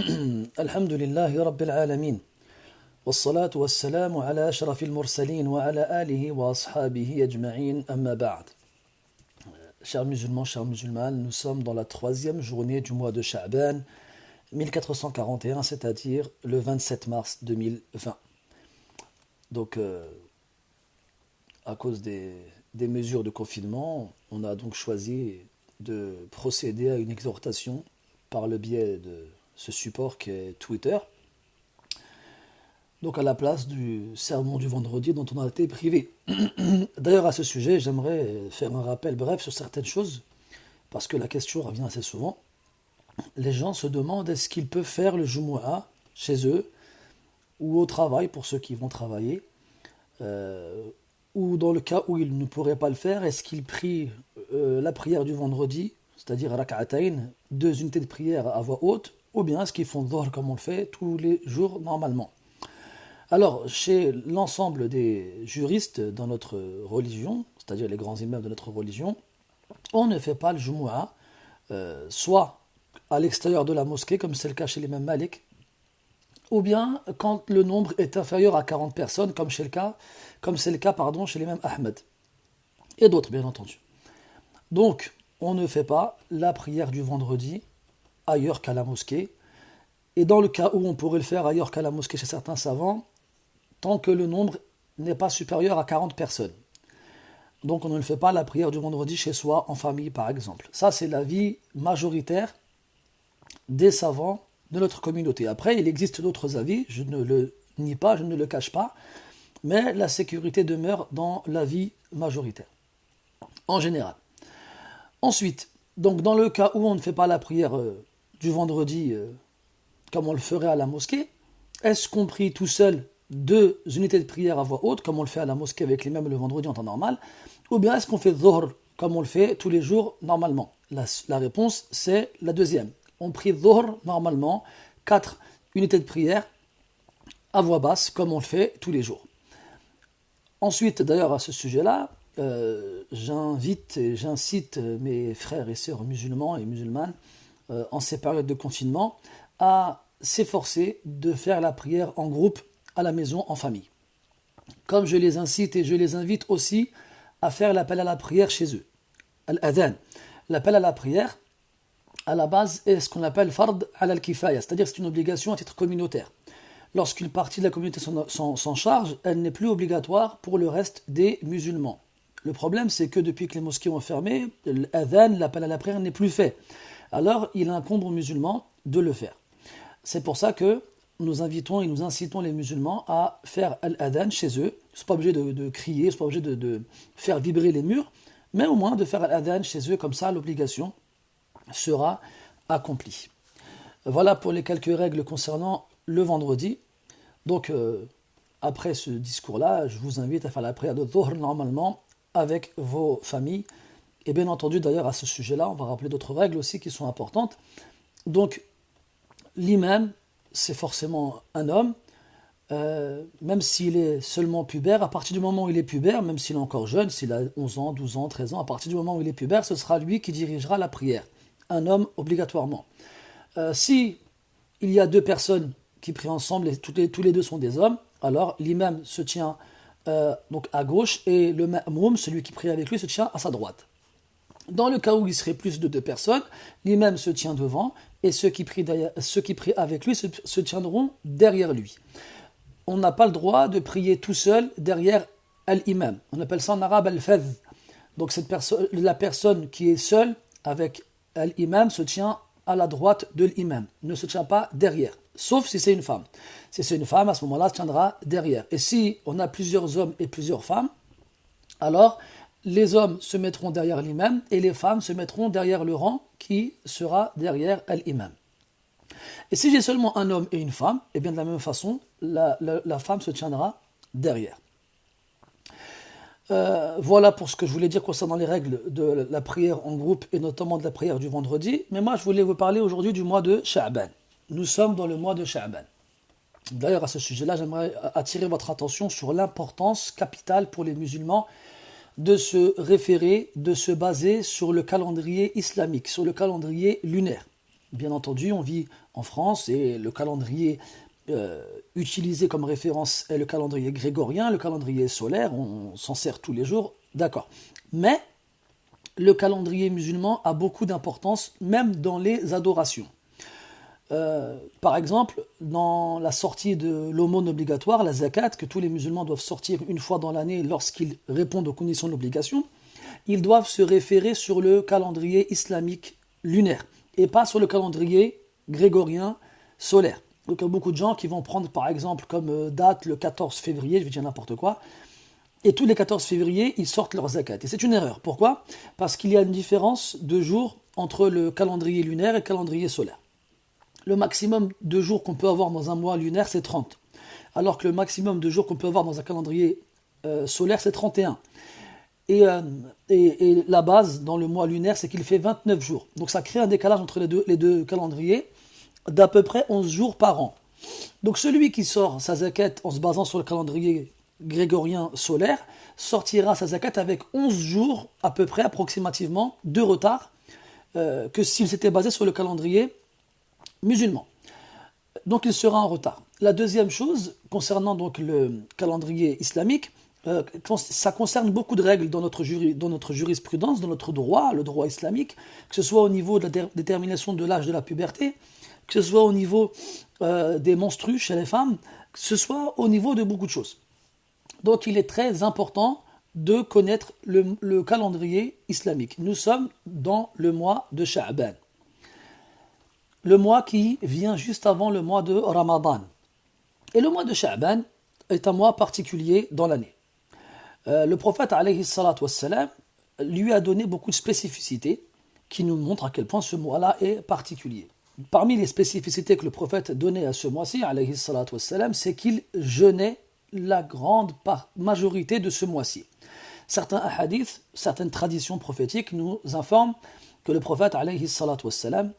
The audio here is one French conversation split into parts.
الحمد لله رب العالمين والصلاة والسلام على أشرف المرسلين وعلى آله وأصحابه أجمعين أما بعد. Chers musulmans, chères musulmanes, nous sommes dans la troisième journée du mois de Sha'ban 1441, c'est-à-dire le 27 mars 2020. Donc, à cause des mesures de confinement, on a donc choisi de procéder à une exhortation par le biais de ce support qui est Twitter, donc à la place du sermon du vendredi dont on a été privé. D'ailleurs, à ce sujet, j'aimerais faire un rappel bref sur certaines choses, parce que la question revient assez souvent. Les gens se demandent est-ce qu'ils peuvent faire le Jumu'ah chez eux, ou au travail pour ceux qui vont travailler, ou dans le cas où ils ne pourraient pas le faire, est-ce qu'ils prient la prière du vendredi, c'est-à-dire rak'atayn, 2 unités de prière à voix haute, ou bien est-ce qu'ils font dhuhr comme on le fait tous les jours normalement. Alors, chez l'ensemble des juristes dans notre religion, c'est-à-dire les grands imams de notre religion, on ne fait pas le Jumu'ah, soit à l'extérieur de la mosquée, comme c'est le cas chez l'imam Malik, ou bien quand le nombre est inférieur à 40 personnes, comme c'est le cas chez l'imam Ahmed, et d'autres bien entendu. Donc, on ne fait pas la prière du vendredi ailleurs qu'à la mosquée, et dans le cas où on pourrait le faire ailleurs qu'à la mosquée chez certains savants, tant que le nombre n'est pas supérieur à 40 personnes. Donc on ne le fait pas la prière du vendredi chez soi, en famille par exemple. Ça c'est l'avis majoritaire des savants de notre communauté. Après il existe d'autres avis, je ne le nie pas, je ne le cache pas, mais la sécurité demeure dans l'avis majoritaire, en général. Ensuite, donc dans le cas où on ne fait pas la prière du vendredi comme on le ferait à la mosquée, est-ce qu'on prie tout seul 2 unités de prière à voix haute, comme on le fait à la mosquée avec l'imam le vendredi en temps normal, ou bien est-ce qu'on fait dhuhr, comme on le fait tous les jours normalement? La réponse, c'est la deuxième. On prie dhuhr normalement, 4 unités de prière à voix basse, comme on le fait tous les jours. Ensuite, d'ailleurs, à ce sujet-là, j'invite et j'incite mes frères et sœurs musulmans et musulmanes, en ces périodes de confinement, à s'efforcer de faire la prière en groupe à la maison, en famille. Comme je les incite et je les invite aussi à faire l'appel à la prière chez eux. Al-adhan. L'appel à la prière, à la base, est ce qu'on appelle fard al-kifaya, c'est-à-dire c'est une obligation à titre communautaire. Lorsqu'une partie de la communauté s'en charge, elle n'est plus obligatoire pour le reste des musulmans. Le problème, c'est que depuis que les mosquées ont fermé, l'adhan, l'appel à la prière, n'est plus fait. Alors, il incombe aux musulmans de le faire. C'est pour ça que nous invitons et nous incitons les musulmans à faire al-adhan chez eux. Ils ne sont pas obligés de crier, ils ne sont pas obligés de faire vibrer les murs, mais au moins de faire al-adhan chez eux, comme ça l'obligation sera accomplie. Voilà pour les quelques règles concernant le vendredi. Donc, après ce discours-là, je vous invite à faire la prière de dhuhr normalement avec vos familles. Et bien entendu, d'ailleurs, à ce sujet-là, on va rappeler d'autres règles aussi qui sont importantes. Donc, l'imam, c'est forcément un homme, même s'il est seulement pubère, à partir du moment où il est pubère, même s'il est encore jeune, s'il a 11 ans, 12 ans, 13 ans, à partir du moment où il est pubère, ce sera lui qui dirigera la prière. Un homme, obligatoirement. Si il y a 2 personnes qui prient ensemble, et tous les 2 sont des hommes, alors l'imam se tient donc à gauche, et le ma'moum, celui qui prie avec lui, se tient à sa droite. Dans le cas où il serait plus de 2 personnes, l'imam se tient devant, et ceux qui prient avec lui se tiendront derrière lui. On n'a pas le droit de prier tout seul derrière l'imam. On appelle ça en arabe al-fadh. Donc la personne qui est seule avec l'imam se tient à la droite de l'imam, ne se tient pas derrière, sauf si c'est une femme. Si c'est une femme, à ce moment-là, elle se tiendra derrière. Et si on a plusieurs hommes et plusieurs femmes, alors les hommes se mettront derrière l'imam et les femmes se mettront derrière le rang qui sera derrière l'imam. Et si j'ai seulement un homme et une femme, et bien de la même façon, la femme se tiendra derrière. Voilà pour ce que je voulais dire concernant les règles de la prière en groupe et notamment de la prière du vendredi. Mais moi, je voulais vous parler aujourd'hui du mois de Sha'ban. Nous sommes dans le mois de Sha'ban. D'ailleurs, à ce sujet-là, j'aimerais attirer votre attention sur l'importance capitale pour les musulmans de se référer, de se baser sur le calendrier islamique, sur le calendrier lunaire. Bien entendu, on vit en France, et le calendrier utilisé comme référence est le calendrier grégorien, le calendrier solaire, on s'en sert tous les jours, d'accord. Mais le calendrier musulman a beaucoup d'importance, même dans les adorations. Par exemple, dans la sortie de l'aumône obligatoire, la zakat, que tous les musulmans doivent sortir une fois dans l'année lorsqu'ils répondent aux conditions de l'obligation, ils doivent se référer sur le calendrier islamique lunaire et pas sur le calendrier grégorien solaire. Donc il y a beaucoup de gens qui vont prendre par exemple comme date le 14 février, je vais dire n'importe quoi, et tous les 14 février, ils sortent leur zakat. Et c'est une erreur. Pourquoi ? Parce qu'il y a une différence de jours entre le calendrier lunaire et le calendrier solaire. Le maximum de jours qu'on peut avoir dans un mois lunaire, c'est 30. Alors que le maximum de jours qu'on peut avoir dans un calendrier solaire, c'est 31. Et la base dans le mois lunaire, c'est qu'il fait 29 jours. Donc ça crée un décalage entre les deux calendriers d'à peu près 11 jours par an. Donc celui qui sort sa zakat en se basant sur le calendrier grégorien solaire sortira sa zakat avec 11 jours à peu près approximativement de retard que s'il s'était basé sur le calendrier musulman. Donc il sera en retard. La deuxième chose, concernant donc le calendrier islamique, ça concerne beaucoup de règles dans notre jurisprudence, dans notre droit, le droit islamique, que ce soit au niveau de la détermination de l'âge de la puberté, que ce soit au niveau des menstrues chez les femmes, que ce soit au niveau de beaucoup de choses. Donc il est très important de connaître le calendrier islamique. Nous sommes dans le mois de Sha'ban. Le mois qui vient juste avant le mois de Ramadan. Et le mois de Sha'ban est un mois particulier dans l'année. Le prophète alayhi salatu wassalam lui a donné beaucoup de spécificités qui nous montrent à quel point ce mois-là est particulier. Parmi les spécificités que le prophète donnait à ce mois-ci, alayhi salatu wassalam, c'est qu'il jeûnait la grande majorité de ce mois-ci. Certains hadiths, certaines traditions prophétiques nous informent que le prophète alayhi salatu wassalam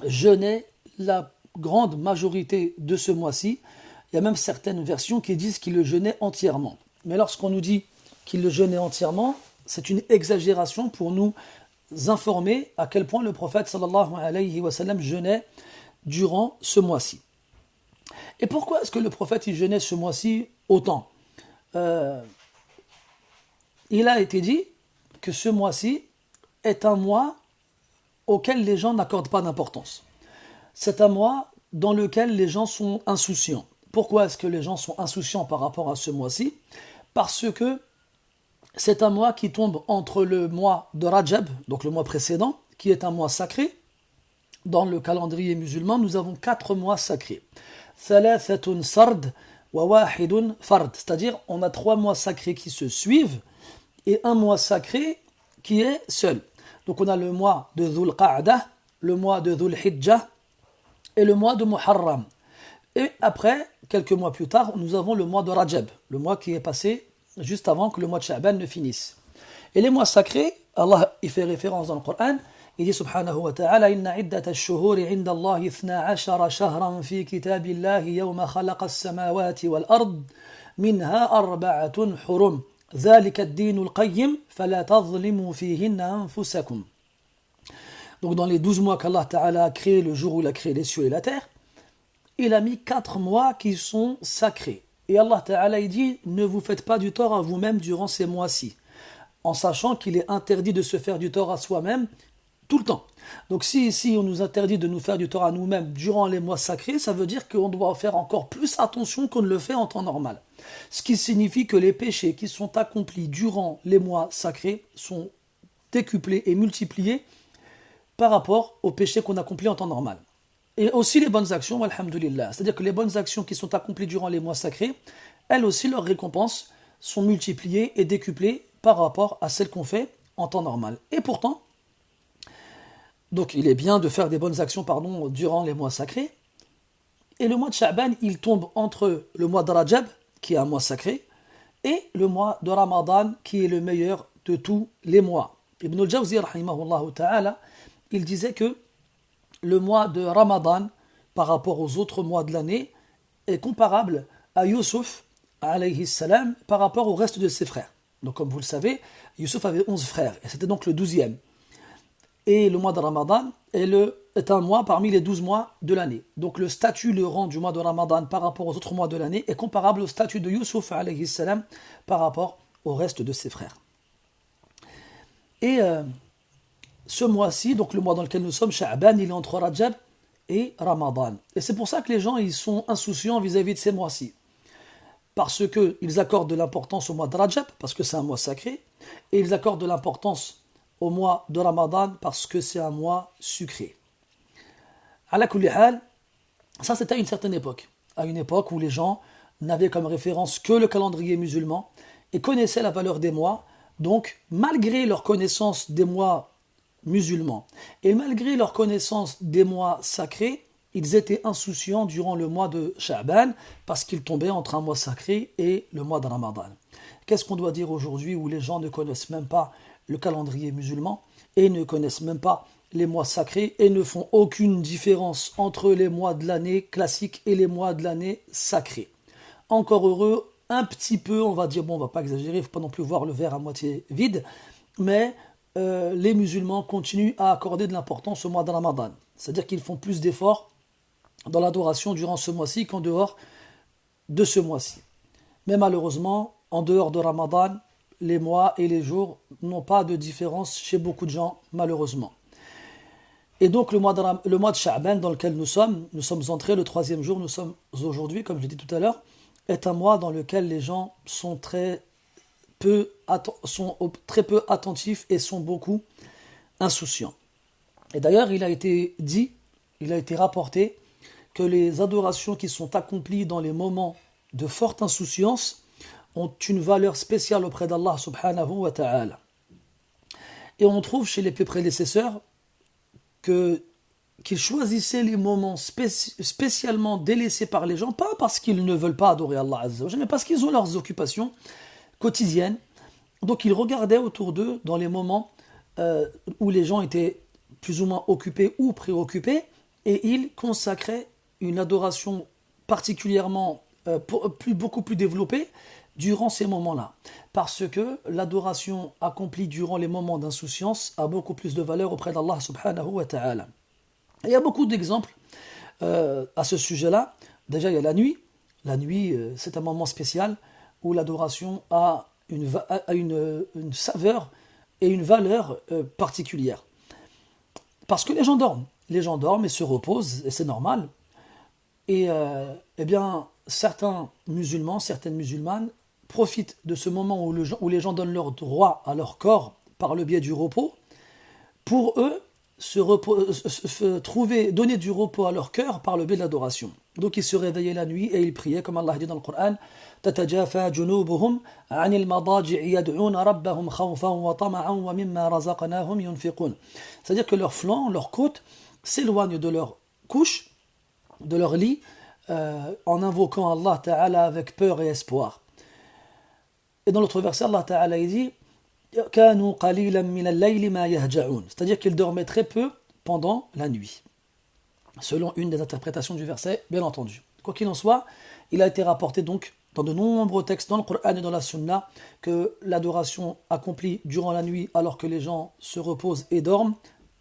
jeûnait la grande majorité de ce mois-ci. Il y a même certaines versions qui disent qu'il le jeûnait entièrement. Mais lorsqu'on nous dit qu'il le jeûnait entièrement, c'est une exagération pour nous informer à quel point le prophète sallallahu alayhi wa sallam jeûnait durant ce mois-ci. Et pourquoi est-ce que le prophète il jeûnait ce mois-ci autant ? Il a été dit que ce mois-ci est un mois auquel les gens n'accordent pas d'importance. C'est un mois dans lequel les gens sont insouciants. Pourquoi est-ce que les gens sont insouciants par rapport à ce mois-ci ? Parce que c'est un mois qui tombe entre le mois de Rajab, donc le mois précédent, qui est un mois sacré. Dans le calendrier musulman, nous avons 4 mois sacrés. Thalathatun sard wa wahidun fard. C'est-à-dire, on a 3 mois sacrés qui se suivent et un mois sacré qui est seul. Donc on a le mois de Dhul Qa'dah, le mois de Dhul Hijjah et le mois de Muharram. Et après, quelques mois plus tard, nous avons le mois de Rajab, le mois qui est passé juste avant que le mois de Sha'ban ne finisse. Et les mois sacrés, Allah y fait référence dans le Coran, il dit subhanahu wa ta'ala, Inna iddata ash-shuhuri 'inda Allah 12 shahran fi kitabillahi yawma khalaqa as-samawati wal ard minha arba'atun hurum. ذلك الدين القيم فلا تظلموا فيهن أنفسكم. Donc dans les 12 mois qu'Allah Ta'ala a créé, le jour où il a créé les cieux et la terre, il a mis 4 mois qui sont sacrés. Et Allah Ta'ala il dit, ne vous faites pas du tort à vous-même durant ces mois-ci, en sachant qu'il est interdit de se faire du tort à soi-même tout le temps. Donc si on nous interdit de nous faire du tort à nous-mêmes durant les mois sacrés, ça veut dire qu'on doit faire encore plus attention qu'on ne le fait en temps normal. Ce qui signifie que les péchés qui sont accomplis durant les mois sacrés sont décuplés et multipliés par rapport aux péchés qu'on accomplit en temps normal. Et aussi les bonnes actions, alhamdulillah. C'est-à-dire que les bonnes actions qui sont accomplies durant les mois sacrés, elles aussi, leurs récompenses sont multipliées et décuplées par rapport à celles qu'on fait en temps normal. Et pourtant, donc il est bien de faire des bonnes actions durant les mois sacrés. Et le mois de Sha'ban, il tombe entre le mois de Rajab, qui est un mois sacré, et le mois de Ramadan, qui est le meilleur de tous les mois. Ibn al-Jawzi, rahimahullah ta'ala, il disait que le mois de Ramadan, par rapport aux autres mois de l'année, est comparable à Yusuf, alayhi salam, par rapport au reste de ses frères. Donc comme vous le savez, Yusuf avait 11 frères, et c'était donc le 12e. Et le mois de Ramadan est un mois parmi les 12 mois de l'année. Donc le statut, le rang du mois de Ramadan par rapport aux autres mois de l'année est comparable au statut de Youssouf alayhi salam par rapport au reste de ses frères. Et ce mois-ci, donc le mois dans lequel nous sommes, Sha'ban, il est entre Rajab et Ramadan. Et c'est pour ça que les gens ils sont insouciants vis-à-vis de ces mois-ci. Parce qu'ils accordent de l'importance au mois de Rajab, parce que c'est un mois sacré, et ils accordent de l'importance au mois de Ramadan, parce que c'est un mois sucré. Ala kulli hal, ça c'était à une certaine époque. À une époque où les gens n'avaient comme référence que le calendrier musulman et connaissaient la valeur des mois. Donc, malgré leur connaissance des mois musulmans et malgré leur connaissance des mois sacrés, ils étaient insouciants durant le mois de Sha'ban parce qu'ils tombaient entre un mois sacré et le mois de Ramadan. Qu'est-ce qu'on doit dire aujourd'hui où les gens ne connaissent même pas le calendrier musulman et ne connaissent même pas les mois sacrés et ne font aucune différence entre les mois de l'année classique et les mois de l'année sacrée. Encore heureux, un petit peu, on va dire, bon, on va pas exagérer, il ne faut pas non plus voir le verre à moitié vide, mais les musulmans continuent à accorder de l'importance au mois de Ramadan. C'est-à-dire qu'ils font plus d'efforts dans l'adoration durant ce mois-ci qu'en dehors de ce mois-ci. Mais malheureusement, en dehors de Ramadan, les mois et les jours n'ont pas de différence chez beaucoup de gens, malheureusement. Et donc le mois de Sha'ban dans lequel nous sommes entrés le 3e jour, nous sommes aujourd'hui, comme je l'ai dit tout à l'heure, est un mois dans lequel les gens sont très peu attentifs et sont beaucoup insouciants. Et d'ailleurs, il a été rapporté que les adorations qui sont accomplies dans les moments de forte insouciance ont une valeur spéciale auprès d'Allah subhanahu wa ta'ala. Et on trouve chez les prédécesseurs qu'ils choisissaient les moments spécialement délaissés par les gens, pas parce qu'ils ne veulent pas adorer Allah Azza wa Jalla, mais parce qu'ils ont leurs occupations quotidiennes. Donc ils regardaient autour d'eux dans les moments où les gens étaient plus ou moins occupés ou préoccupés, et ils consacraient une adoration particulièrement beaucoup plus développée durant ces moments-là. Parce que l'adoration accomplie durant les moments d'insouciance a beaucoup plus de valeur auprès d'Allah subhanahu wa ta'ala. Il y a beaucoup d'exemples à ce sujet-là. Déjà, il y a la nuit. La nuit, c'est un moment spécial où l'adoration a une saveur et une valeur particulière. Parce que les gens dorment. Les gens dorment et se reposent, et c'est normal. Et eh bien, certains musulmans, certaines musulmanes profitent de ce moment où les gens donnent leur droit à leur corps par le biais du repos, pour eux, donner du repos à leur cœur par le biais de l'adoration. Donc ils se réveillaient la nuit et ils priaient, comme Allah dit dans le Coran, تَتَجَافَى جُنُوبُهُمْ عَنِ الْمَضَاجِعِ يَدْعُونَ رَبَّهُمْ خَوْفًا وَطَمَعًا وَمِمَّا رَزَقْنَاهُمْ يُنْفِقُونَ. C'est-à-dire que leurs flancs, leurs côtes s'éloignent de leur couche, de leur lit, en invoquant Allah Ta'ala avec peur et espoir. Et dans l'autre verset, Allah Ta'ala dit كَانُوا قَلِيلًا مِنَ اللَّيْلِ مَا يَهْجَعُونَ. C'est-à-dire qu'ils dormaient très peu pendant la nuit. Selon une des interprétations du verset, bien entendu. Quoi qu'il en soit, il a été rapporté donc dans de nombreux textes dans le Coran et dans la Sunna que l'adoration accomplie durant la nuit alors que les gens se reposent et dorment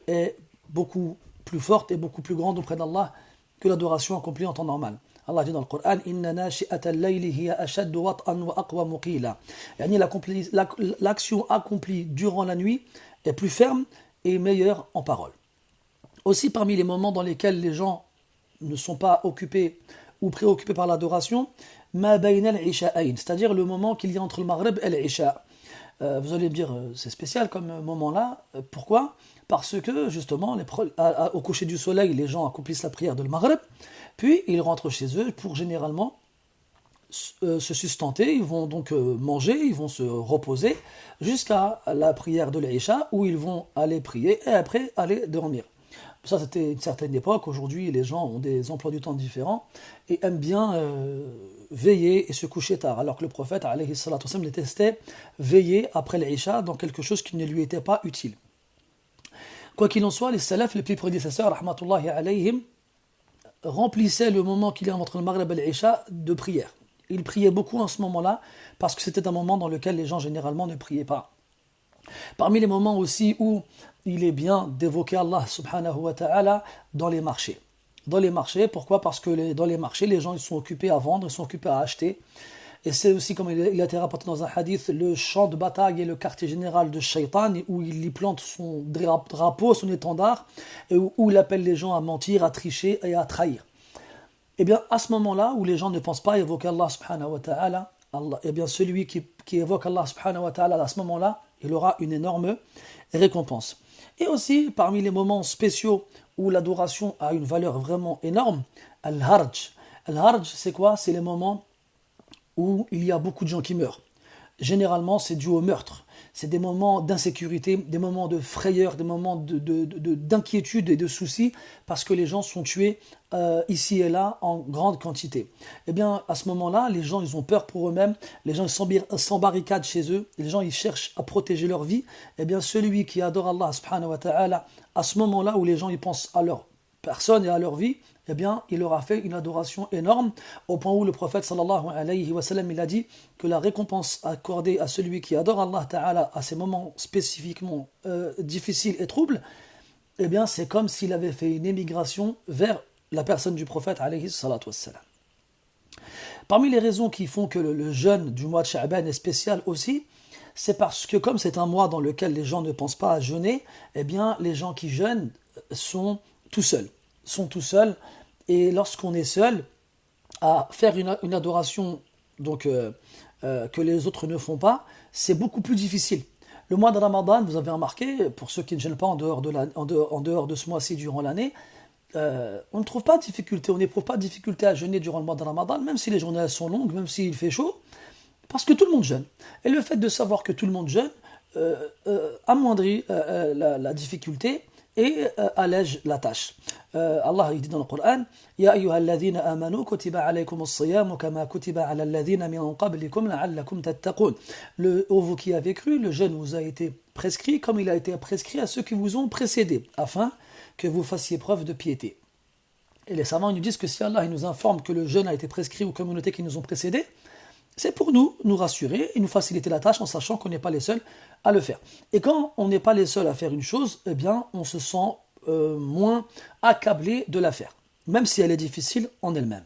est beaucoup plus forte et beaucoup plus grande auprès d'Allah que l'adoration accomplie en temps normal. Allah dit dans le Coran Inna nashi'ata al-layli hiya ashaddu wat'an wa aqwamu qila. L'action accomplie durant la nuit est plus ferme et meilleure en parole. Aussi parmi les moments dans lesquels les gens ne sont pas occupés ou préoccupés par l'adoration, ma bayna al-isha'ayn, c'est-à-dire le moment qu'il y a entre le maghrib et l'isha. Vous allez me dire, c'est spécial comme moment-là. Pourquoi ? Parce que justement, au coucher du soleil, les gens accomplissent la prière de le maghrib, puis ils rentrent chez eux pour généralement se sustenter, ils vont donc manger, ils vont se reposer jusqu'à la prière de l'isha où ils vont aller prier et après aller dormir. Ça, c'était une certaine époque. Aujourd'hui, les gens ont des emplois du temps différents et aiment bien veiller et se coucher tard. Alors que le prophète, alayhi salatu wassalam, détestait veiller après l'isha dans quelque chose qui ne lui était pas utile. Quoi qu'il en soit, les salafs, les plus prédécesseurs, rahmatullahi alayhim, remplissaient le moment qu'il y a entre le maghrib et l'isha de prière. Ils priaient beaucoup en ce moment-là parce que c'était un moment dans lequel les gens généralement ne priaient pas. Parmi les moments aussi où il est bien d'évoquer Allah subhanahu wa ta'ala dans les marchés. Dans les marchés, pourquoi? Parce que dans les marchés, les gens ils sont occupés à vendre, ils sont occupés à acheter. Et c'est aussi, comme il a été rapporté dans un hadith, le champ de bataille et le quartier général de Shaitan, où il y plante son drapeau, son étendard, et où il appelle les gens à mentir, à tricher et à trahir. Et bien, à ce moment-là, où les gens ne pensent pas à évoquer Allah subhanahu wa ta'ala, et bien celui qui évoque Allah subhanahu wa ta'ala à ce moment-là, il aura une énorme récompense. Et aussi, parmi les moments spéciaux où l'adoration a une valeur vraiment énorme, Al-Harj. Al-Harj, c'est quoi? C'est les moments où il y a beaucoup de gens qui meurent. Généralement, c'est dû au meurtre. C'est des moments d'insécurité, des moments de frayeur, des moments d'inquiétude et de soucis, parce que les gens sont tués ici et là en grande quantité. Eh bien, à ce moment-là, les gens ils ont peur pour eux-mêmes, les gens s'embarricadent chez eux, les gens ils cherchent à protéger leur vie. Eh bien, celui qui adore Allah subhanahu wa ta'ala, à ce moment-là où les gens ils pensent à leur personne et à leur vie, eh bien, il aura fait une adoration énorme, au point où le prophète sallallahu alayhi wa sallam, il a dit que la récompense accordée à celui qui adore Allah ta'ala à ces moments spécifiquement difficiles et troubles, eh bien, c'est comme s'il avait fait une émigration vers la personne du prophète alayhi salatu wassalam. Parmi les raisons qui font que le jeûne du mois de Sha'ban est spécial aussi, c'est parce que comme c'est un mois dans lequel les gens ne pensent pas à jeûner, eh bien, les gens qui jeûnent sont tout seuls. Et lorsqu'on est seul à faire une adoration que les autres ne font pas, c'est beaucoup plus difficile. Le mois de Ramadan, vous avez remarqué, pour ceux qui ne jeûnent pas en dehors de ce mois-ci durant l'année, on ne trouve pas de difficulté, on n'éprouve pas de difficulté à jeûner durant le mois de Ramadan, même si les journées sont longues, même s'il fait chaud, parce que tout le monde jeûne. Et le fait de savoir que tout le monde jeûne amoindrit la difficulté et allège la tâche. Allah il dit dans le Coran: Ya ayyuhalladhina amanu kutiba alaykumus siyamu kama kutiba ala alladhina min qablikum la'allakum tattaqun. Vous qui avez cru, le jeûne vous a été prescrit comme il a été prescrit à ceux qui vous ont précédés, afin que vous fassiez preuve de piété. Et les savants nous disent que si Allah il nous informe que le jeûne a été prescrit aux communautés qui nous ont précédés, c'est pour nous rassurer et nous faciliter la tâche en sachant qu'on n'est pas les seuls à le faire. Et quand on n'est pas les seuls à faire une chose, eh bien, on se sent moins accablé de la faire, même si elle est difficile en elle-même.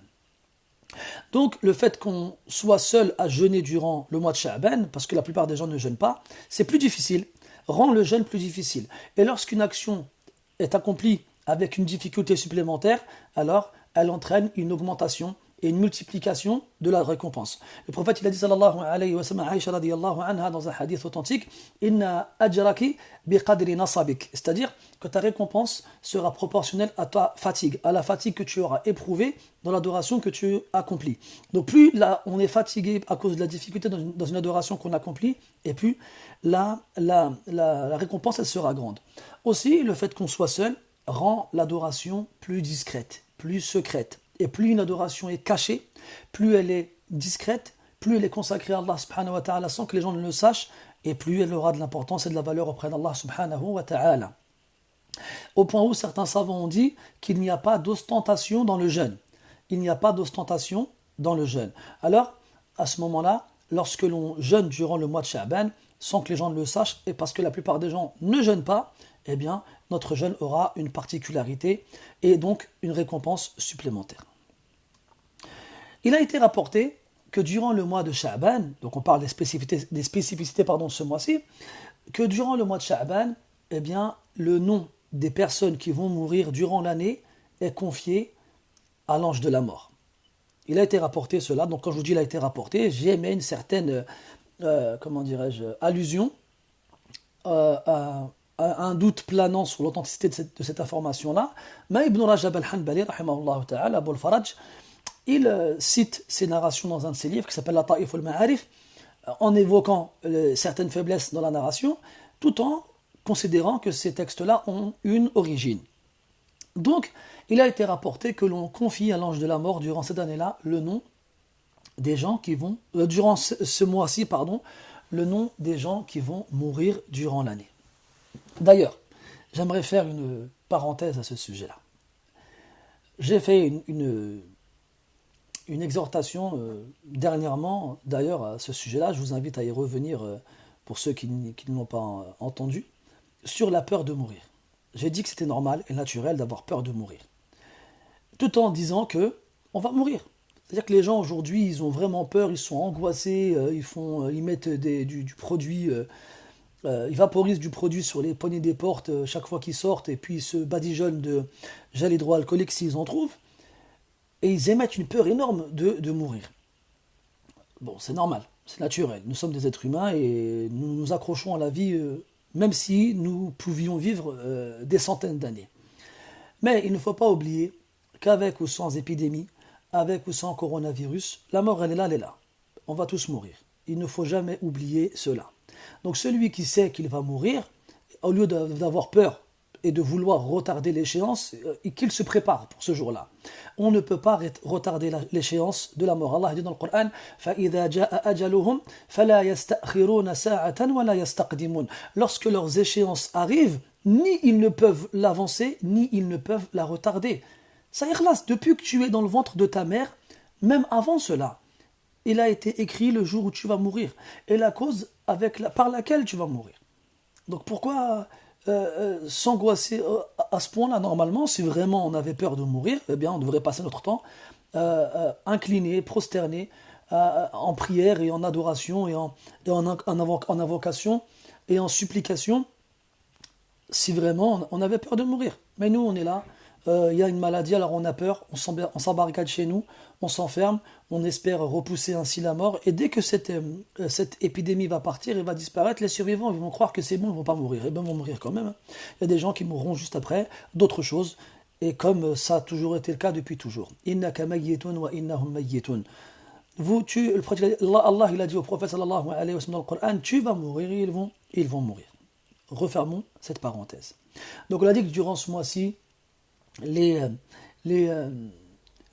Donc, le fait qu'on soit seul à jeûner durant le mois de Sha'ban, parce que la plupart des gens ne jeûnent pas, c'est plus difficile, rend le jeûne plus difficile. Et lorsqu'une action est accomplie avec une difficulté supplémentaire, alors elle entraîne une augmentation et une multiplication de la récompense. Le prophète il a dit sallallahu alayhi wa sallam à Aïcha radiyallahu anha dans un hadith authentique: Inna ajraki biqadri nasabik, c'est-à-dire que ta récompense sera proportionnelle à ta fatigue, à la fatigue que tu auras éprouvée dans l'adoration que tu accomplis. Donc plus là on est fatigué à cause de la difficulté dans une adoration qu'on accomplit, et plus la récompense elle sera grande. Aussi, le fait qu'on soit seul rend l'adoration plus discrète, plus secrète. Et plus une adoration est cachée, plus elle est discrète, plus elle est consacrée à Allah subhanahu wa ta'ala sans que les gens ne le sachent, et plus elle aura de l'importance et de la valeur auprès d'Allah subhanahu wa ta'ala. Au point où certains savants ont dit qu'il n'y a pas d'ostentation dans le jeûne. Il n'y a pas d'ostentation dans le jeûne. Alors, à ce moment-là, lorsque l'on jeûne durant le mois de Sha'ban, sans que les gens ne le sachent, et parce que la plupart des gens ne jeûnent pas, eh bien, notre jeûne aura une particularité et donc une récompense supplémentaire. Il a été rapporté que durant le mois de Sha'ban, donc on parle des spécificités ce mois-ci, que durant le mois de Sha'ban, eh bien, le nom des personnes qui vont mourir durant l'année est confié à l'ange de la mort. Il a été rapporté cela, donc quand je vous dis il a été rapporté, j'y ai mis une certaine, allusion à un doute planant sur l'authenticité de cette information-là. Mais Ibn Rajab al-Hanbali, rahimahullah ta'ala, Abu al-Faraj, il cite ces narrations dans un de ses livres qui s'appelle La Ta'if al-Ma'arif, en évoquant certaines faiblesses dans la narration, tout en considérant que ces textes-là ont une origine. Donc, il a été rapporté que l'on confie à l'ange de la mort durant cette année-là le nom des gens qui vont, durant ce mois-ci, le nom des gens qui vont mourir durant l'année. D'ailleurs, j'aimerais faire une parenthèse à ce sujet-là. J'ai fait une exhortation dernièrement, d'ailleurs, à ce sujet-là. Je vous invite à y revenir pour ceux qui ne l'ont pas entendu, sur la peur de mourir. J'ai dit que c'était normal et naturel d'avoir peur de mourir. Tout en disant que on va mourir. C'est-à-dire que les gens aujourd'hui, ils ont vraiment peur, ils sont angoissés, ils mettent du produit, ils vaporisent du produit sur les poignées des portes chaque fois qu'ils sortent, et puis ils se badigeonnent de gel hydroalcoolique s'ils en trouvent, et ils émettent une peur énorme de mourir. Bon, c'est normal, c'est naturel. Nous sommes des êtres humains et nous nous accrochons à la vie, même si nous pouvions vivre des centaines d'années. Mais il ne faut pas oublier qu'avec ou sans épidémie, avec ou sans coronavirus, la mort, elle est là, elle est là. On va tous mourir. Il ne faut jamais oublier cela. Donc celui qui sait qu'il va mourir, au lieu d'avoir peur et de vouloir retarder l'échéance, qu'il se prépare pour ce jour-là. On ne peut pas retarder l'échéance de la mort. Allah dit dans le Coran, فَإِذَا جَاءَ أَجَلُهُمْ فَلَا يَسْتَأْخِرُونَ سَاعَةً وَلَا يَسْتَقْدِمُونَ. Lorsque leurs échéances arrivent, ni ils ne peuvent l'avancer, ni ils ne peuvent la retarder. Ça ikhlas, depuis que tu es dans le ventre de ta mère, même avant cela, il a été écrit le jour où tu vas mourir et la cause par laquelle tu vas mourir. Donc pourquoi s'angoisser à ce point-là? Normalement, si vraiment on avait peur de mourir, eh bien on devrait passer notre temps incliné, prosterné, en prière et en adoration et en invocation et en supplication, si vraiment on avait peur de mourir. Mais nous, on est là. Y a une maladie, alors on a peur, on s'embarricade chez nous, on s'enferme, on espère repousser ainsi la mort, et dès que cette épidémie va partir et va disparaître, les survivants ils vont croire que c'est bon, ils ne vont pas mourir, et bien ils vont mourir quand même. Hein. Il y a des gens qui mourront juste après, d'autres choses, et comme ça a toujours été le cas depuis toujours. Innaka mayyitun wa innahum mayyitun. Allah il a dit au prophète sallallahu alayhi wa sallam dans le Coran, tu vas mourir, et ils vont mourir. Refermons cette parenthèse. Donc on a dit que durant ce mois-ci, les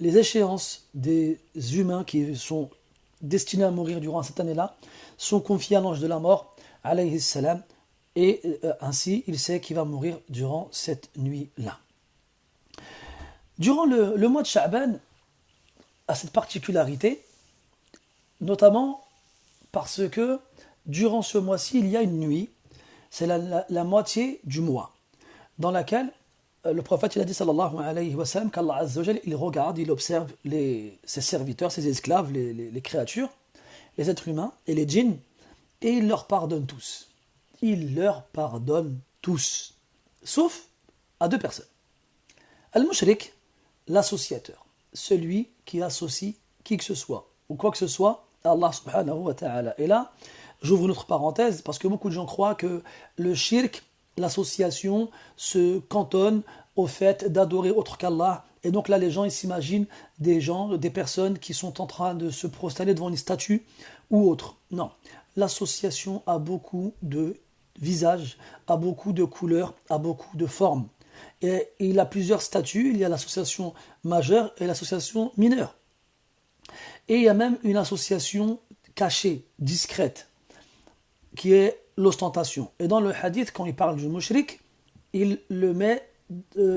échéances des humains qui sont destinés à mourir durant cette année-là sont confiées à l'ange de la mort, alayhi salam, et ainsi il sait qu'il va mourir durant cette nuit-là. Durant le mois de Sha'ban a cette particularité, notamment parce que durant ce mois-ci, il y a une nuit, c'est la moitié du mois, dans laquelle le prophète il a dit sallallahu alayhi wa sallam qu'Allah Azza wa Jal, il regarde, il observe ses serviteurs, ses esclaves, les créatures, les êtres humains et les djinns, et il leur pardonne tous. Il leur pardonne tous, sauf à deux personnes. Al-Mushrik, l'associateur, celui qui associe qui que ce soit, ou quoi que ce soit, à Allah subhanahu wa ta'ala. Et là, j'ouvre une autre parenthèse, parce que beaucoup de gens croient que le shirk, l'association, se cantonne au fait d'adorer autre qu'Allah. Et donc là, les gens, ils s'imaginent des personnes qui sont en train de se prosterner devant une statue ou autre. Non. L'association a beaucoup de visages, a beaucoup de couleurs, a beaucoup de formes. Et il a plusieurs statuts. Il y a l'association majeure et l'association mineure. Et il y a même une association cachée, discrète, qui est l'ostentation. Et dans le hadith, quand il parle du mushrik, il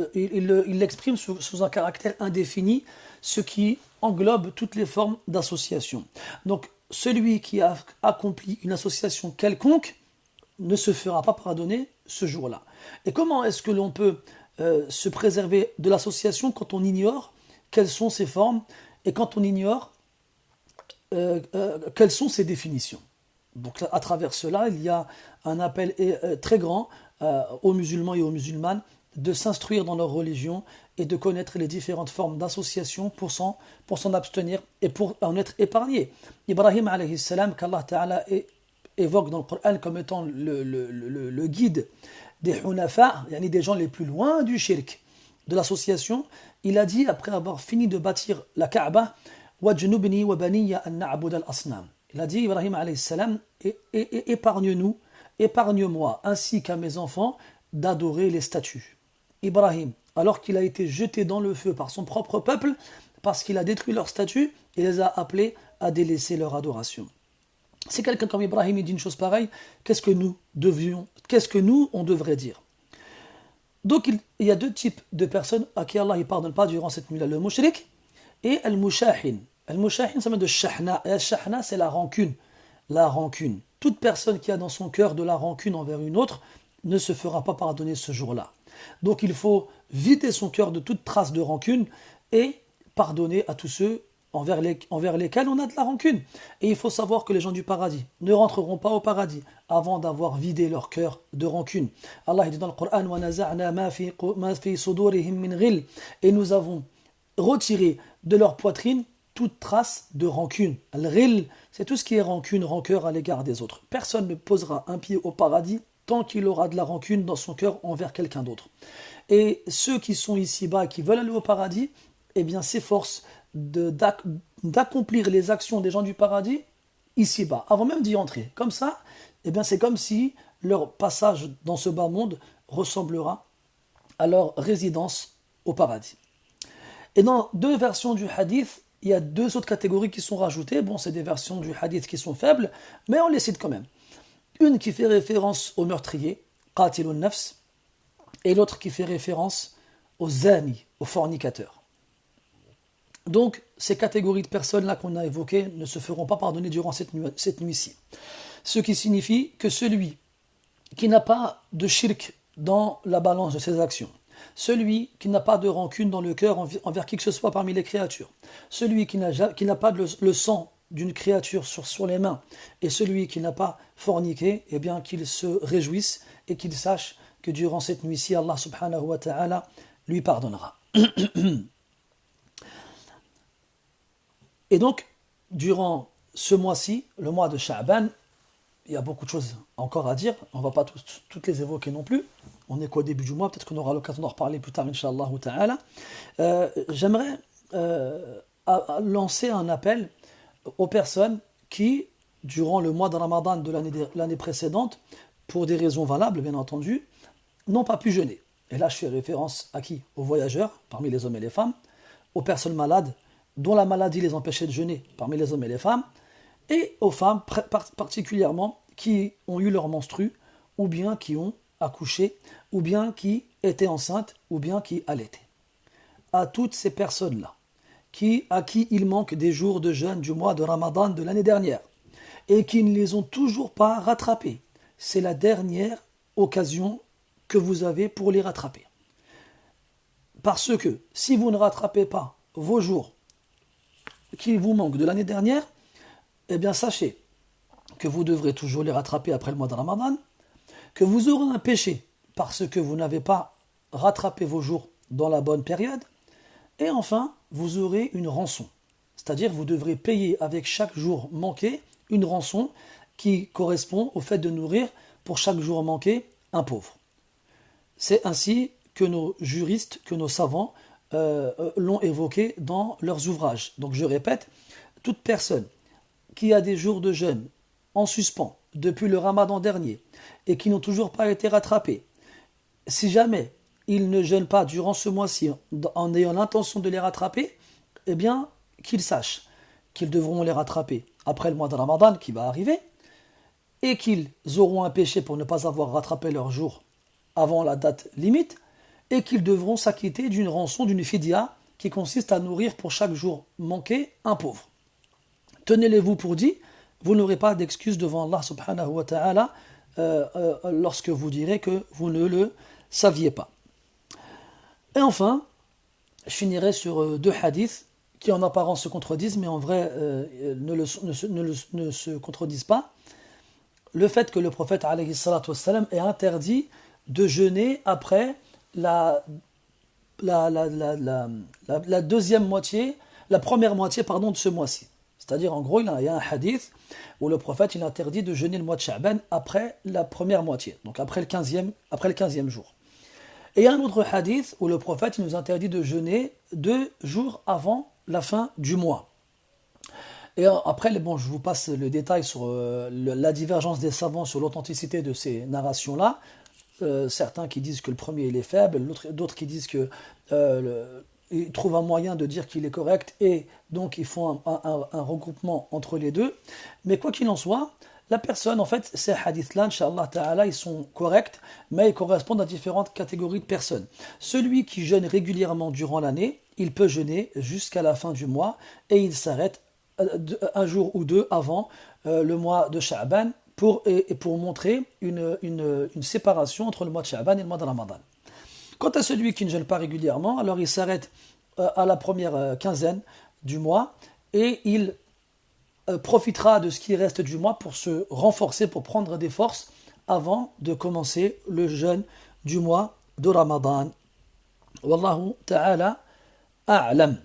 l'exprime sous un caractère indéfini, ce qui englobe toutes les formes d'association. Donc, celui qui a accompli une association quelconque ne se fera pas pardonner ce jour-là. Et comment est-ce que l'on peut se préserver de l'association quand on ignore quelles sont ses formes et quand on ignore quelles sont ses définitions? Donc à travers cela, il y a un appel très grand aux musulmans et aux musulmanes de s'instruire dans leur religion et de connaître les différentes formes d'association pour s'en abstenir et pour en être épargné. Ibrahim alayhi salam, qu'Allah Ta'ala évoque dans le Coran comme étant le guide des hunafa, yani des gens les plus loin du shirk, de l'association, il a dit, après avoir fini de bâtir la Kaaba, وَجْنُبْنِي وَبَنِيَّ أَن نَعْبُدَ الْأَصْنَامِ. Il a dit, Ibrahim alayhi salam, épargne-nous, épargne-moi, ainsi qu'à mes enfants, d'adorer les statues. Ibrahim, alors qu'il a été jeté dans le feu par son propre peuple, parce qu'il a détruit leurs statues, il les a appelés à délaisser leur adoration. Si quelqu'un comme Ibrahim dit une chose pareille, qu'est-ce que nous, on devrait dire? Donc il y a deux types de personnes à qui Allah ne pardonne pas durant cette nuit-là, le mushrik et al-mushahin. Al-mushahin, ça vient de shahna. Et al-shahna, c'est la rancune. La rancune. toute personne qui a dans son cœur de la rancune envers une autre ne se fera pas pardonner ce jour-là. Donc il faut vider son cœur de toute trace de rancune et pardonner à tous ceux envers lesquels on a de la rancune. Et il faut savoir que les gens du paradis ne rentreront pas au paradis avant d'avoir vidé leur cœur de rancune. Allah dit dans le Coran وَنَزَعْنَا مَا فِي صُدُورِهِم مِّنْ غِلٍّ, et nous avons retiré de leur poitrine toute trace de rancune. Al-ghil, c'est tout ce qui est rancune, rancœur à l'égard des autres. Personne ne posera un pied au paradis tant qu'il aura de la rancune dans son cœur envers quelqu'un d'autre. Et ceux qui sont ici-bas, qui veulent aller au paradis, eh bien s'efforcent d'accomplir les actions des gens du paradis ici-bas, avant même d'y entrer. Comme ça, eh bien c'est comme si leur passage dans ce bas monde ressemblera à leur résidence au paradis. Et dans deux versions du hadith, il y a deux autres catégories qui sont rajoutées. Bon, c'est des versions du hadith qui sont faibles, mais on les cite quand même. Une qui fait référence au meurtrier, qatilun nafs, et l'autre qui fait référence aux zani, aux fornicateurs. Donc, ces catégories de personnes-là qu'on a évoquées ne se feront pas pardonner durant cette nuit-ci. Ce qui signifie que celui qui n'a pas de shirk dans la balance de ses actions, celui qui n'a pas de rancune dans le cœur envers qui que ce soit parmi les créatures, celui qui n'a pas le sang d'une créature sur les mains, et celui qui n'a pas forniqué, eh bien qu'il se réjouisse et qu'il sache que durant cette nuit-ci, Allah subhanahu wa ta'ala lui pardonnera. Et donc, durant ce mois-ci, le mois de Sha'ban, il y a beaucoup de choses encore à dire, on ne va pas toutes les évoquer non plus, on n'est qu'au début du mois, peut-être qu'on aura l'occasion d'en reparler plus tard, Inch'Allah ta'ala. J'aimerais lancer un appel aux personnes qui, durant le mois de Ramadan de l'année précédente, pour des raisons valables bien entendu, n'ont pas pu jeûner. Et là je fais référence à qui? Aux voyageurs, parmi les hommes et les femmes, aux personnes malades, dont la maladie les empêchait de jeûner, parmi les hommes et les femmes, et aux femmes particulièrement qui ont eu leur menstru, ou bien qui ont accouché, ou bien qui étaient enceintes, ou bien qui allaitaient. À toutes ces personnes-là, à qui il manque des jours de jeûne du mois de Ramadan de l'année dernière, et qui ne les ont toujours pas rattrapés, c'est la dernière occasion que vous avez pour les rattraper. Parce que si vous ne rattrapez pas vos jours qui vous manquent de l'année dernière, eh bien sachez que vous devrez toujours les rattraper après le mois de Ramadan, que vous aurez un péché parce que vous n'avez pas rattrapé vos jours dans la bonne période, et enfin, vous aurez une rançon. C'est-à-dire vous devrez payer avec chaque jour manqué une rançon qui correspond au fait de nourrir pour chaque jour manqué un pauvre. C'est ainsi que nos juristes, que nos savants l'ont évoqué dans leurs ouvrages. Donc je répète, toute personne qui a des jours de jeûne en suspens depuis le Ramadan dernier et qui n'ont toujours pas été rattrapés, si jamais ils ne jeûnent pas durant ce mois-ci en ayant l'intention de les rattraper, eh bien qu'ils sachent qu'ils devront les rattraper après le mois de Ramadan qui va arriver, et qu'ils auront un péché pour ne pas avoir rattrapé leur jour avant la date limite, et qu'ils devront s'acquitter d'une rançon, d'une fidya, qui consiste à nourrir pour chaque jour manqué un pauvre. Tenez-les-vous pour dit, vous n'aurez pas d'excuse devant Allah subhanahu wa ta'ala lorsque vous direz que vous ne le saviez pas. Et enfin, je finirai sur deux hadiths qui en apparence se contredisent, mais en vrai ne se contredisent pas. Le fait que le prophète alayhi salatu wassalam ait interdit de jeûner après la deuxième moitié, la première moitié de ce mois-ci. C'est-à-dire en gros, il y a un hadith où le prophète il interdit de jeûner le mois de Sha'ban après la première moitié, donc après le 15e jour. Et il y a un autre hadith où le prophète il nous interdit de jeûner 2 jours avant la fin du mois. Et après, bon, je vous passe le détail sur la divergence des savants sur l'authenticité de ces narrations-là. Certains qui disent que le premier il est faible, d'autres qui disent que ils trouvent un moyen de dire qu'il est correct et donc ils font un regroupement entre les deux. Mais quoi qu'il en soit, la personne, en fait, ces hadiths-là, Inch'Allah Ta'ala, ils sont corrects, mais ils correspondent à différentes catégories de personnes. Celui qui jeûne régulièrement durant l'année, il peut jeûner jusqu'à la fin du mois et il s'arrête un jour ou deux avant le mois de Sha'ban et pour montrer une séparation entre le mois de Sha'ban et le mois de Ramadan. Quant à celui qui ne jeûne pas régulièrement, alors il s'arrête à la première quinzaine du mois et il profitera de ce qui reste du mois pour se renforcer, pour prendre des forces avant de commencer le jeûne du mois de Ramadan. Wallahu ta'ala a'lam.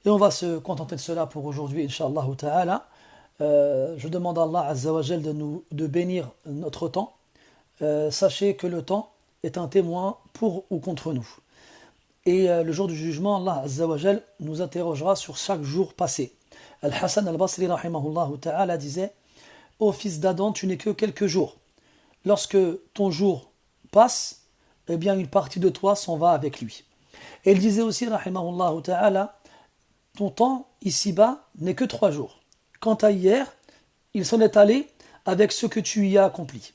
Et on va se contenter de cela pour aujourd'hui, Inch'Allah ta'ala. Je demande à Allah Azza wa Jal de bénir notre temps. Sachez que le temps est un témoin pour ou contre nous. Et le jour du jugement, Allah Azza wa Jal nous interrogera sur chaque jour passé. Al-Hassan al-Basri rahimahullah ta'ala disait: ô fils d'Adam, tu n'es que quelques jours. Lorsque ton jour passe, eh bien une partie de toi s'en va avec lui. Et il disait aussi rahimahullah ta'ala: ton temps ici-bas n'est que 3 jours. Quant à hier, il s'en est allé avec ce que tu y as accompli.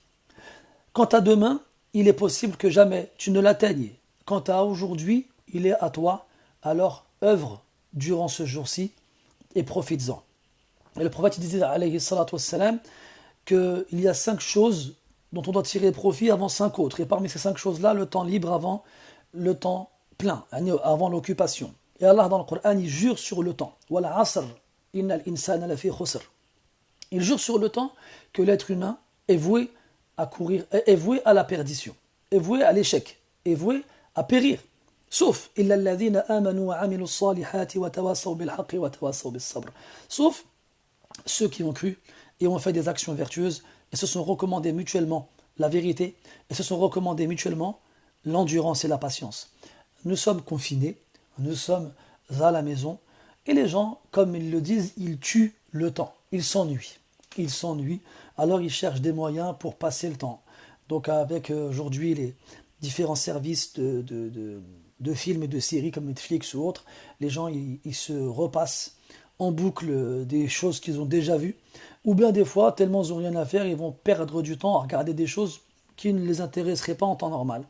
Quant à demain, il est possible que jamais tu ne l'atteignes. Quant à aujourd'hui, il est à toi, alors œuvre durant ce jour-ci et profites-en. Et le prophète disait alayhi salatu wassalam qu'il y a 5 choses dont on doit tirer profit avant 5 autres. Et parmi ces 5 choses-là, le temps libre avant le temps plein, avant l'occupation. Et Allah dans le Coran, il jure sur le temps. Wal asr, innal insana lafi khusr. Il jure sur le temps que l'être humain est voué à courir, est voué à la perdition, est voué à l'échec, est voué à périr. Sauf illa alladhina amanu wa amilu s-salihati wa tawassaw bil haqqi wa tawassaw bis sabr. Sauf ceux qui ont cru et ont fait des actions vertueuses et se sont recommandés mutuellement la vérité et se sont recommandés mutuellement l'endurance et la patience. Nous sommes confinés, nous sommes à la maison et les gens, comme ils le disent, ils tuent le temps, ils s'ennuient. Ils s'ennuient, alors ils cherchent des moyens pour passer le temps. Donc avec aujourd'hui les différents services de films et de séries comme Netflix ou autres, les gens ils se repassent en boucle des choses qu'ils ont déjà vues, ou bien des fois, tellement ils n'ont rien à faire, ils vont perdre du temps à regarder des choses qui ne les intéresseraient pas en temps normal.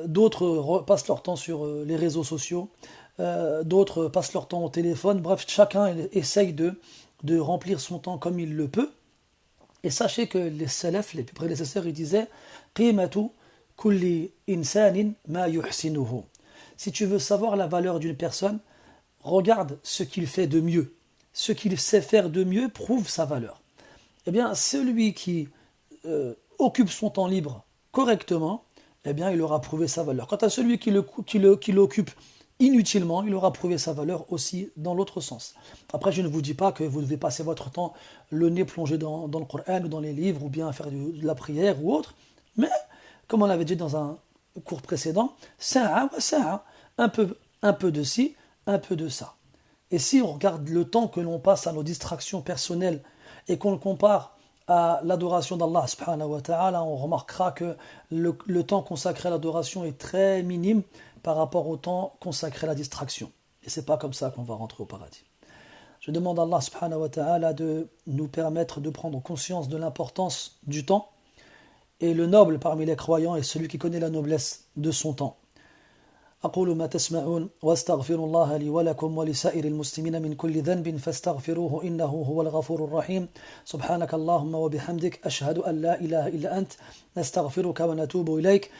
D'autres passent leur temps sur les réseaux sociaux, d'autres passent leur temps au téléphone, bref, chacun essaye de remplir son temps comme il le peut. Et sachez que les salafs, les prédécesseurs, ils disaient qimatu kulli insanin ma yuhsinuhu. Si tu veux savoir la valeur d'une personne, regarde ce qu'il fait de mieux. Ce qu'il sait faire de mieux prouve sa valeur. Eh bien, celui qui occupe son temps libre correctement, eh bien, il aura prouvé sa valeur. Quant à celui qui l'occupe inutilement, il aura prouvé sa valeur aussi dans l'autre sens. Après, je ne vous dis pas que vous devez passer votre temps le nez plongé dans le Coran ou dans les livres ou bien faire de la prière ou autre, mais comme on l'avait dit dans un cours précédent, un peu de ci, un peu de ça. Et si on regarde le temps que l'on passe à nos distractions personnelles et qu'on le compare à l'adoration d'Allah subhanahu wa ta'ala, on remarquera que le temps consacré à l'adoration est très minime par rapport au temps consacré à la distraction. Et c'est pas comme ça qu'on va rentrer au paradis. Je demande à Allah subhanahu wa ta'ala de nous permettre de prendre conscience de l'importance du temps. Et le noble parmi les croyants est celui qui connaît la noblesse de son temps. أقول ما تسمعون واستغفر الله لي ولكم ولسائر المسلمين من كل ذنب فاستغفروه إنه هو الغفور الرحيم سبحانك اللهم وبحمدك أشهد أن لا إله إلا أنت نستغفرك ونتوب إليك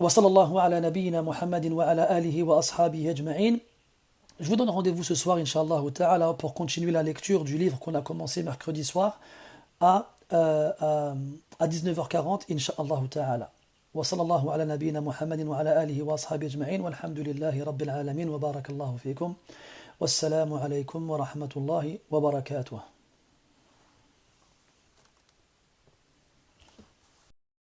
وصلى الله على نبينا محمد وعلى آله وأصحابه أجمعين. Je vous donne rendez-vous ce soir, Inch'Allah ta'ala, pour continuer la lecture du livre qu'on a commencé mercredi soir à 19h40, Inch'Allah ta'ala. وصلى الله على نبينا محمد وعلى آله وأصحابه أجمعين والحمد لله رب العالمين وبارك الله فيكم والسلام عليكم ورحمة الله وبركاته.